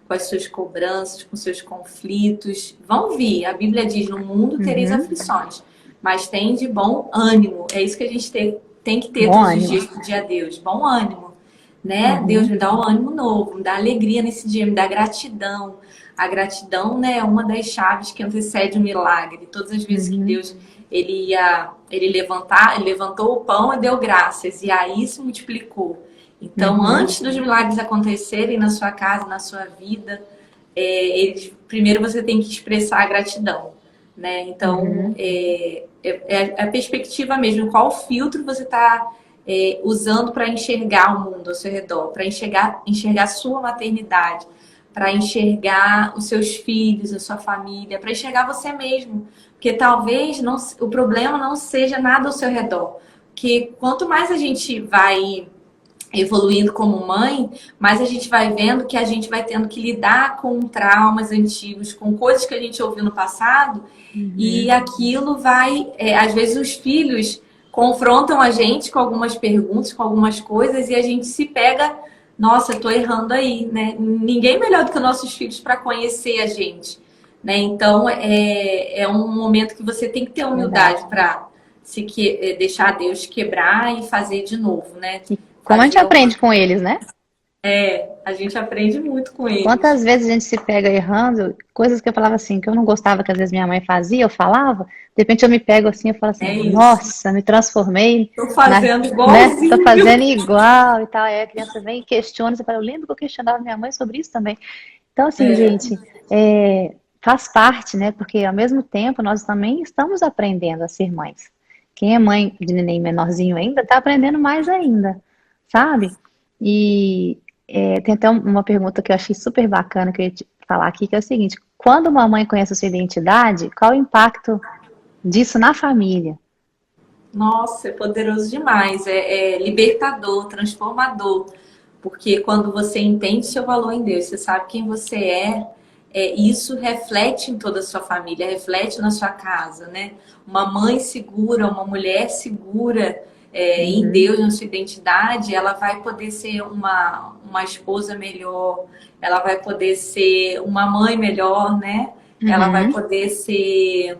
as suas cobranças, com seus conflitos. Vão vir, a Bíblia diz, no mundo tereis aflições, mas tem de bom ânimo. É isso que a gente tem que ter todos os dias, pedir a Deus, bom ânimo. né? Deus me dá um ânimo novo, me dá alegria nesse dia, me dá gratidão. A gratidão, né, é uma das chaves que antecede o milagre. Todas as vezes que Deus ele levantou o pão e deu graças, e aí se multiplicou. Então, antes dos milagres acontecerem na sua casa, na sua vida, primeiro você tem que expressar a gratidão, né? Então, é a perspectiva mesmo, qual filtro você está usando para enxergar o mundo ao seu redor, para enxergar a sua maternidade, para enxergar os seus filhos, a sua família, para enxergar você mesmo. Porque talvez o problema não seja nada ao seu redor. Porque quanto mais a gente vai evoluindo como mãe, mais a gente vai vendo que a gente vai tendo que lidar com traumas antigos, com coisas que a gente ouviu no passado, e aquilo vai, às vezes os filhos confrontam a gente com algumas perguntas, com algumas coisas, e a gente se pega, nossa, eu tô errando aí, né? Ninguém melhor do que os nossos filhos para conhecer a gente, né? Então, é um momento que você tem que ter humildade para deixar Deus quebrar e fazer de novo, né? Como a gente aprende com eles, né? A gente aprende muito com eles. Quantas vezes a gente se pega errando, coisas que eu falava assim, que eu não gostava que às vezes minha mãe fazia, eu falava, de repente eu me pego assim, eu falo assim, nossa, me transformei. Tô fazendo igualzinho. Né? Tô fazendo igual e tal. Aí a criança vem e questiona, você fala, eu lembro que eu questionava minha mãe sobre isso também. Então, assim, gente, faz parte, né? Porque ao mesmo tempo nós também estamos aprendendo a ser mães. Quem é mãe de neném menorzinho ainda, tá aprendendo mais ainda, sabe? E tem até uma pergunta que eu achei super bacana que eu ia te falar aqui, que é o seguinte: quando uma mãe conhece a sua identidade, qual o impacto disso na família? Nossa, é poderoso demais, é libertador, transformador, porque quando você entende seu valor em Deus, você sabe quem você isso reflete em toda a sua família, reflete na sua casa, né? Uma mãe segura, uma mulher segura em Deus, na sua identidade, ela vai poder ser uma esposa melhor, ela vai poder ser uma mãe melhor, né? Ela vai poder ser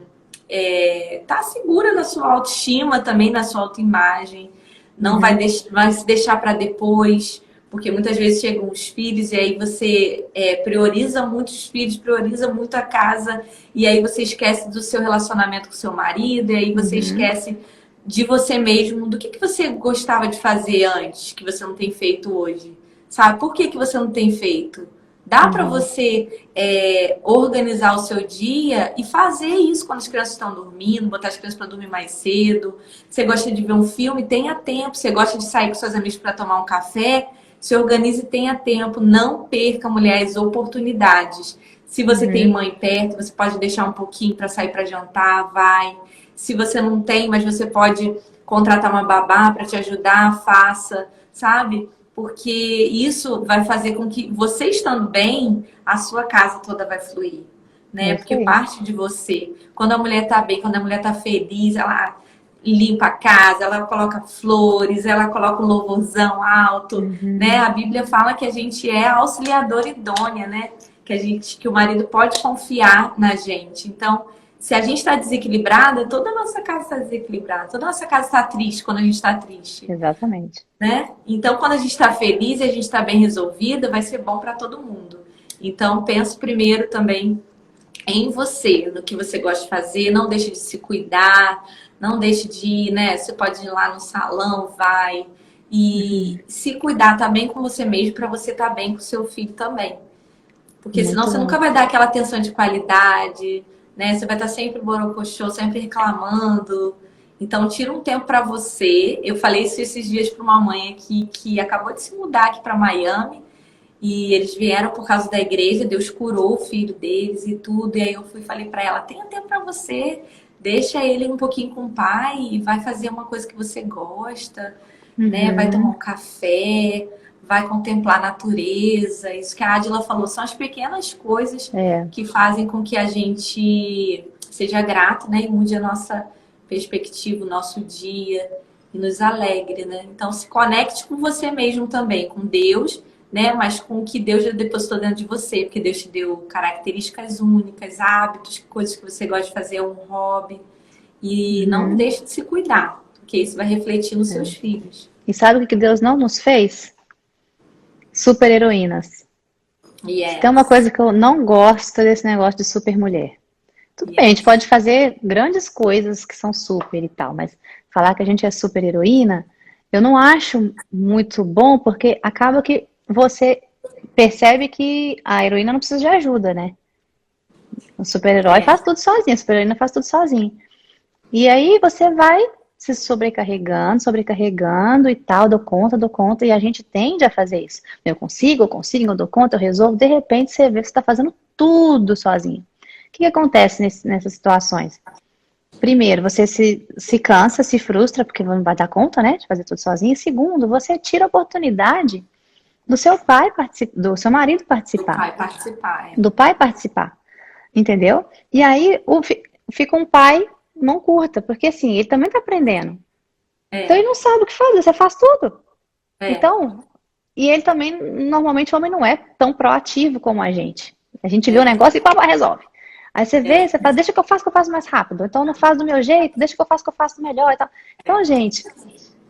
tá segura na sua autoestima também, na sua autoimagem, não vai se deixar para depois, porque muitas vezes chegam os filhos e aí você prioriza muito os filhos, prioriza muito a casa, e aí você esquece do seu relacionamento com o seu marido, e aí você esquece de você mesmo, do que você gostava de fazer antes, que você não tem feito hoje, sabe? Por que você não tem feito? Dá para você organizar o seu dia e fazer isso quando as crianças estão dormindo, botar as crianças para dormir mais cedo. Você gosta de ver um filme, tenha tempo. Você gosta de sair com seus amigos para tomar um café, se organize e tenha tempo. Não perca, mulheres, oportunidades. Se você tem mãe perto, você pode deixar um pouquinho para sair para jantar, vai. Se você não tem, mas você pode contratar uma babá para te ajudar, faça, sabe? Porque isso vai fazer com que você estando bem, a sua casa toda vai fluir, né? Porque parte de você. Quando a mulher tá bem, quando a mulher tá feliz, ela limpa a casa, ela coloca flores, ela coloca um louvorzão alto, né? A Bíblia fala que a gente é a auxiliadora idônea, né? Que o marido pode confiar na gente. Então, se a gente está desequilibrada, toda a nossa casa está desequilibrada. Toda a nossa casa está triste quando a gente está triste. Exatamente. Né? Então, quando a gente está feliz e a gente está bem resolvida, vai ser bom para todo mundo. Então, pensa primeiro também em você, no que você gosta de fazer. Não deixe de se cuidar. Não deixe de ir, né? Você pode ir lá no salão, vai. E se cuidar também com você mesmo, para você estar bem com o seu filho também. Porque senão você nunca vai dar aquela atenção de qualidade, né? Você vai estar sempre borocochô, sempre reclamando. Então, tira um tempo para você. Eu falei isso esses dias para uma mãe aqui que acabou de se mudar aqui para Miami. E eles vieram por causa da igreja. Deus curou o filho deles e tudo. E aí eu falei para ela, tenha tempo para você. Deixa ele um pouquinho com o pai e vai fazer uma coisa que você gosta, né? Vai tomar um café, vai contemplar a natureza. Isso que a Adila falou, são as pequenas coisas que fazem com que a gente seja grato, né? E mude a nossa perspectiva, o nosso dia e nos alegre, né? Então se conecte com você mesmo também, com Deus, né? Mas com o que Deus já depositou dentro de você, porque Deus te deu características únicas, hábitos, coisas que você gosta de fazer, um hobby. E não deixe de se cuidar, porque isso vai refletir nos seus filhos. E sabe o que Deus não nos fez? super heroínas. Se tem uma Yes. coisa que eu não gosto desse negócio de super mulher. Tudo bem, a gente Yes. pode fazer grandes coisas que são super e tal, mas falar que a gente é super heroína, eu não acho muito bom, porque acaba que você percebe que a heroína não precisa de ajuda, né? O super-herói É, faz tudo sozinho, a super-heroína faz tudo sozinho. E aí você vai se sobrecarregando, sobrecarregando e tal, dou conta, e a gente tende a fazer isso. Eu consigo, eu dou conta, eu resolvo, de repente você vê que você está fazendo tudo sozinho. O que que acontece nessas situações? Primeiro, você se cansa, se frustra, porque não vai dar conta, né, de fazer tudo sozinho. E segundo, você tira a oportunidade do seu pai do seu marido do participar, pai participar. do pai participar, entendeu? E aí fica um pai mão curta, porque assim, ele também tá aprendendo. Então ele É, não sabe o que fazer, você faz tudo. é, Então, e ele também, normalmente o homem não é tão proativo como a gente. A gente vê o é, negócio e pá, pá, resolve. Aí você é, vê, você fala, deixa que eu faço mais rápido. Então não faz do meu jeito, deixa que eu faço melhor e tal. Então, gente,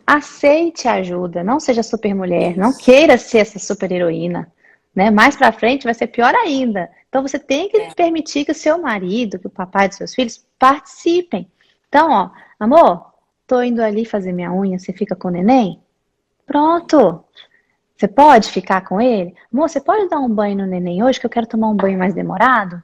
aceite a ajuda, não seja super mulher, não isso. queira ser essa super heroína, né? Mais pra frente vai ser pior ainda. Então você tem que É, permitir que o seu marido, que o papai dos seus filhos participem. Então, ó, amor, tô indo ali fazer minha unha, você fica com o neném? Pronto. Você pode ficar com ele? Amor, você pode dar um banho no neném hoje que eu quero tomar um banho mais demorado?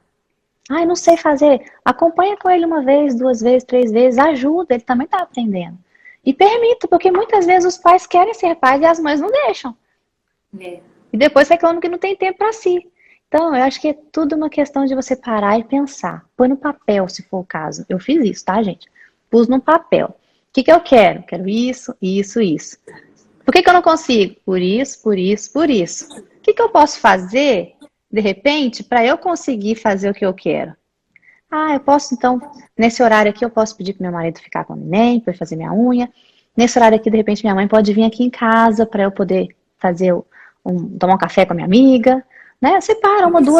Ai, não sei fazer. Acompanha com ele uma vez, duas vezes, três vezes, ajuda, ele também está aprendendo. E permita, porque muitas vezes os pais querem ser pais e as mães não deixam. é, E depois reclamam que não tem tempo para si. Então, eu acho que é tudo uma questão de você parar e pensar. Põe no papel, se for o caso. Eu fiz isso, tá, gente? Pus no papel. O que que eu quero? Quero isso, isso, isso. Por que que eu não consigo? Por isso, por isso, por isso. O que que eu posso fazer, de repente, para eu conseguir fazer o que eu quero? Ah, eu posso então, nesse horário aqui, eu posso pedir para meu marido ficar com o neném, para eu fazer minha unha. Nesse horário aqui, de repente, minha mãe pode vir aqui em casa para eu poder fazer tomar um café com a minha amiga. Né? Separa uma, isso.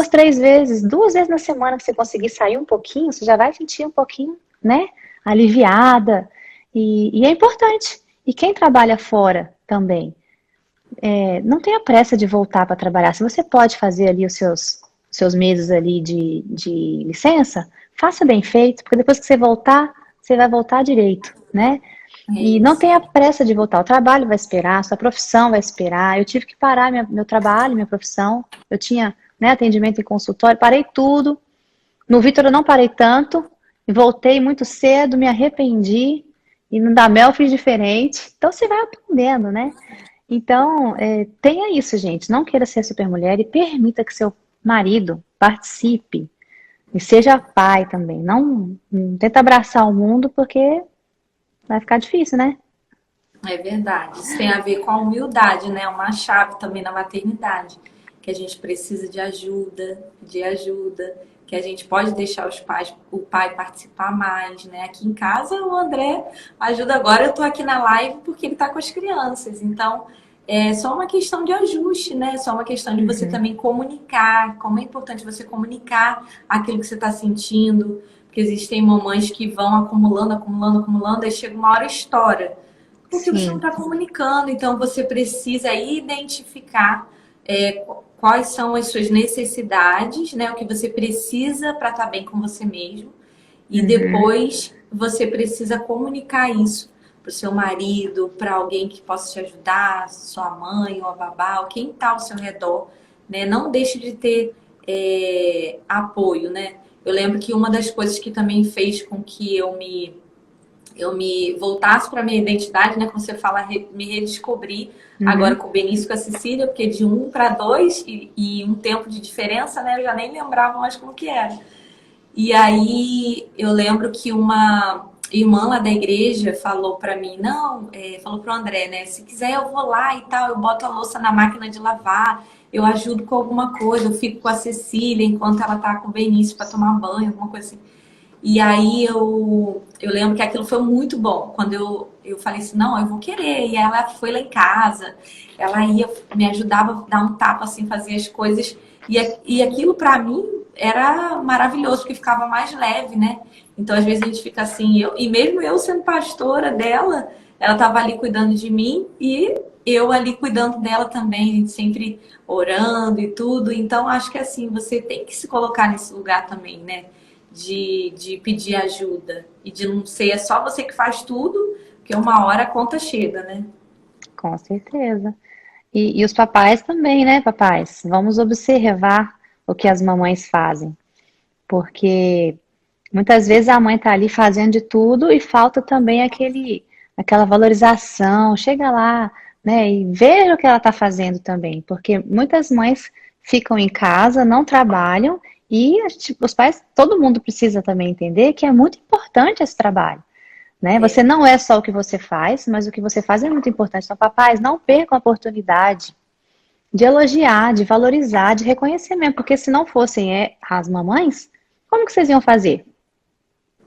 duas vezes na semana que você conseguir sair um pouquinho, você já vai sentir um pouquinho, né, aliviada. E é importante. E quem trabalha fora também, não tenha pressa de voltar para trabalhar. Se você pode fazer ali os seus meses ali de licença, faça bem feito, porque depois que você voltar, você vai voltar direito, né? É E não isso. tenha pressa de voltar. O trabalho vai esperar, sua profissão vai esperar. Eu tive que parar meu trabalho, minha profissão. Eu tinha, né, atendimento em consultório, parei tudo. No Vitor eu não parei tanto, e voltei muito cedo, me arrependi. E no Damel fiz diferente. Então você vai aprendendo, né? Então, tenha isso, gente. Não queira ser supermulher e permita que seu marido participe e seja pai também. Não tenta abraçar o mundo porque vai ficar difícil, né? É verdade. Isso tem a ver com a humildade, né? Uma chave também na maternidade, que a gente precisa de ajuda, que a gente pode deixar o pai participar mais, né? Aqui em casa o André ajuda agora, eu tô aqui na live porque ele tá com as crianças. Então, é só uma questão de ajuste, né? Só uma questão de você Uhum. também comunicar, como é importante você comunicar aquilo que você está sentindo, porque existem mamães que vão acumulando, acumulando, acumulando, aí chega uma hora e estoura porque você não Sim. está comunicando. Então, você precisa identificar quais são as suas necessidades, né? O que você precisa para estar bem com você mesmo. E Uhum. depois você precisa comunicar isso para o seu marido, para alguém que possa te ajudar, sua mãe ou a babá, ou quem está ao seu redor, né? Não deixe de ter apoio, né? Eu lembro que uma das coisas que também fez com que eu me voltasse para minha identidade, né? Como você fala, me redescobrir agora Uhum. com o Benício e com a Cecília, porque de um para dois e um tempo de diferença, né? Eu já nem lembrava mais como que era. E aí eu lembro que uma irmã lá da igreja falou para mim, não, falou pro André, né? Se quiser eu vou lá e tal, eu boto a louça na máquina de lavar, eu ajudo com alguma coisa, eu fico com a Cecília enquanto ela tá com o Benício para tomar banho, alguma coisa assim. E aí eu lembro que aquilo foi muito bom. Quando eu falei assim, não, eu vou querer. E ela foi lá em casa, ela ia, me ajudava a dar um tapa, assim, fazer as coisas. E aquilo pra mim era maravilhoso, porque ficava mais leve, né? Então às vezes a gente fica assim, e mesmo eu sendo pastora dela, ela tava ali cuidando de mim e eu ali cuidando dela também, a gente sempre orando e tudo. Então, acho que assim, você tem que se colocar nesse lugar também, né? De pedir ajuda. E de não ser é só você que faz tudo, porque uma hora a conta chega, né? Com certeza. E os papais também, né, papais? Vamos observar o que as mamães fazem, porque muitas vezes a mãe tá ali fazendo de tudo e falta também aquela valorização. Chega lá, né, e veja o que ela tá fazendo também, porque muitas mães ficam em casa, não trabalham e tipo, os pais, todo mundo precisa também entender que é muito importante esse trabalho. Né? É, Você não é só o que você faz, mas o que você faz é muito importante. Então, papais, não percam a oportunidade de elogiar, de valorizar, de reconhecimento, porque se não fossem as mamães, como que vocês iam fazer?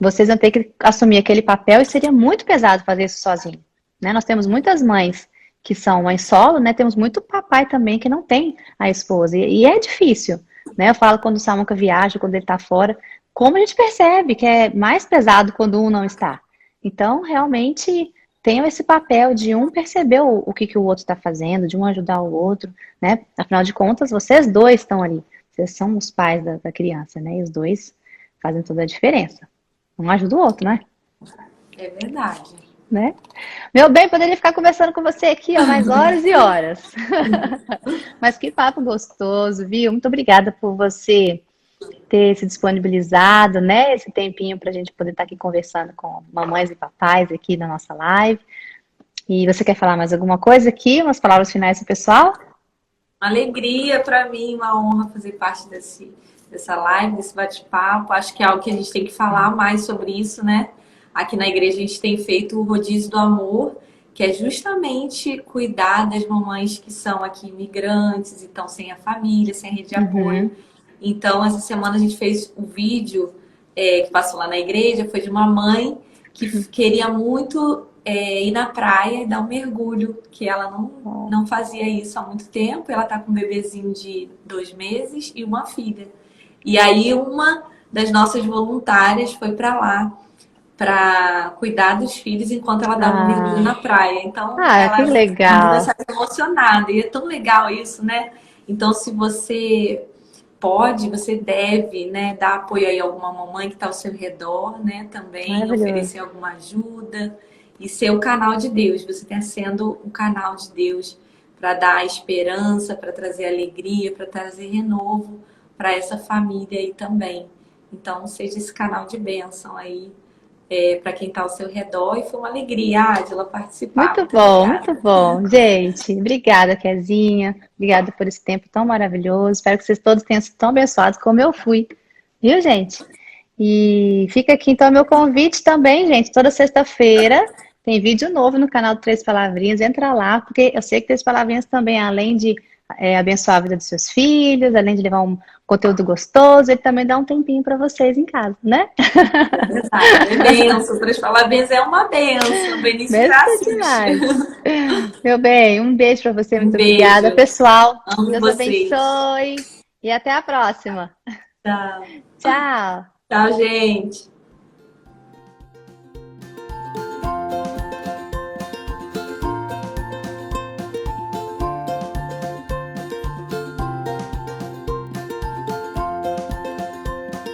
Vocês iam ter que assumir aquele papel e seria muito pesado fazer isso sozinho. Né? Nós temos muitas mães que são mães solo, né? Temos muito papai também que não tem a esposa. E é difícil. Né? Eu falo quando o Samuca viaja, quando ele está fora, como a gente percebe que é mais pesado quando um não está. Então, realmente, tenham esse papel de um perceber o que, que o outro está fazendo, de um ajudar o outro, né? Afinal de contas, vocês dois estão ali. Vocês são os pais da criança, né? E os dois fazem toda a diferença. Um ajuda o outro, né? é verdade. Né? Meu bem, poderia ficar conversando com você aqui, ó, mais horas e horas. Mas que papo gostoso, viu? Muito obrigada por você ter se disponibilizado, né? Esse tempinho para a gente poder estar aqui conversando com mamães e papais aqui na nossa live. E você quer falar mais alguma coisa aqui? Umas palavras finais pro pessoal? Uma alegria para mim, uma honra fazer parte dessa live, desse bate-papo. Acho que é algo que a gente tem que falar mais sobre isso, né? Aqui na igreja a gente tem feito o Rodízio do Amor, que é justamente cuidar das mamães que são aqui imigrantes e estão sem a família, sem a rede de apoio. Uhum, Então, essa semana a gente fez um vídeo que passou lá na igreja, foi de uma mãe que queria muito ir na praia e dar um mergulho, que ela não fazia isso há muito tempo. Ela tá com um bebezinho de 2 meses e uma filha. E aí uma das nossas voluntárias foi para lá para cuidar dos filhos enquanto ela dava um mergulho na praia. Então, que ela mandou legal. mensagem emocionada. E é tão legal isso, né? Então, se você pode, você deve, né, dar apoio aí a alguma mamãe que está ao seu redor, né, também Maravilhoso. oferecer alguma ajuda e ser o canal de Deus. Você está sendo o canal de Deus para dar esperança, para trazer alegria, para trazer renovo para essa família aí também. Então, seja esse canal de bênção aí para quem está ao seu redor. E foi uma alegria, Ádila, participar. Muito Muito bom, muito obrigada. bom. Gente, obrigada, Kezinha. Obrigada por esse tempo tão maravilhoso. Espero que vocês todos tenham sido tão abençoados como eu fui. Viu, gente? E fica aqui então meu convite também, gente. Toda sexta-feira tem vídeo novo no canal do Três Palavrinhas. Entra lá, porque eu sei que Três Palavrinhas também, além de abençoar a vida dos seus filhos, além de levar um conteúdo gostoso, ele também dá um tempinho para vocês em casa, né? É verdade. É benção. Três parabéns é uma benção. Benício já Besta assiste. demais. Meu bem, um beijo para você, Um muito obrigada, beijo. pessoal. Amo Deus vocês. abençoe e até a próxima. Tchau. Tchau. Tchau, gente.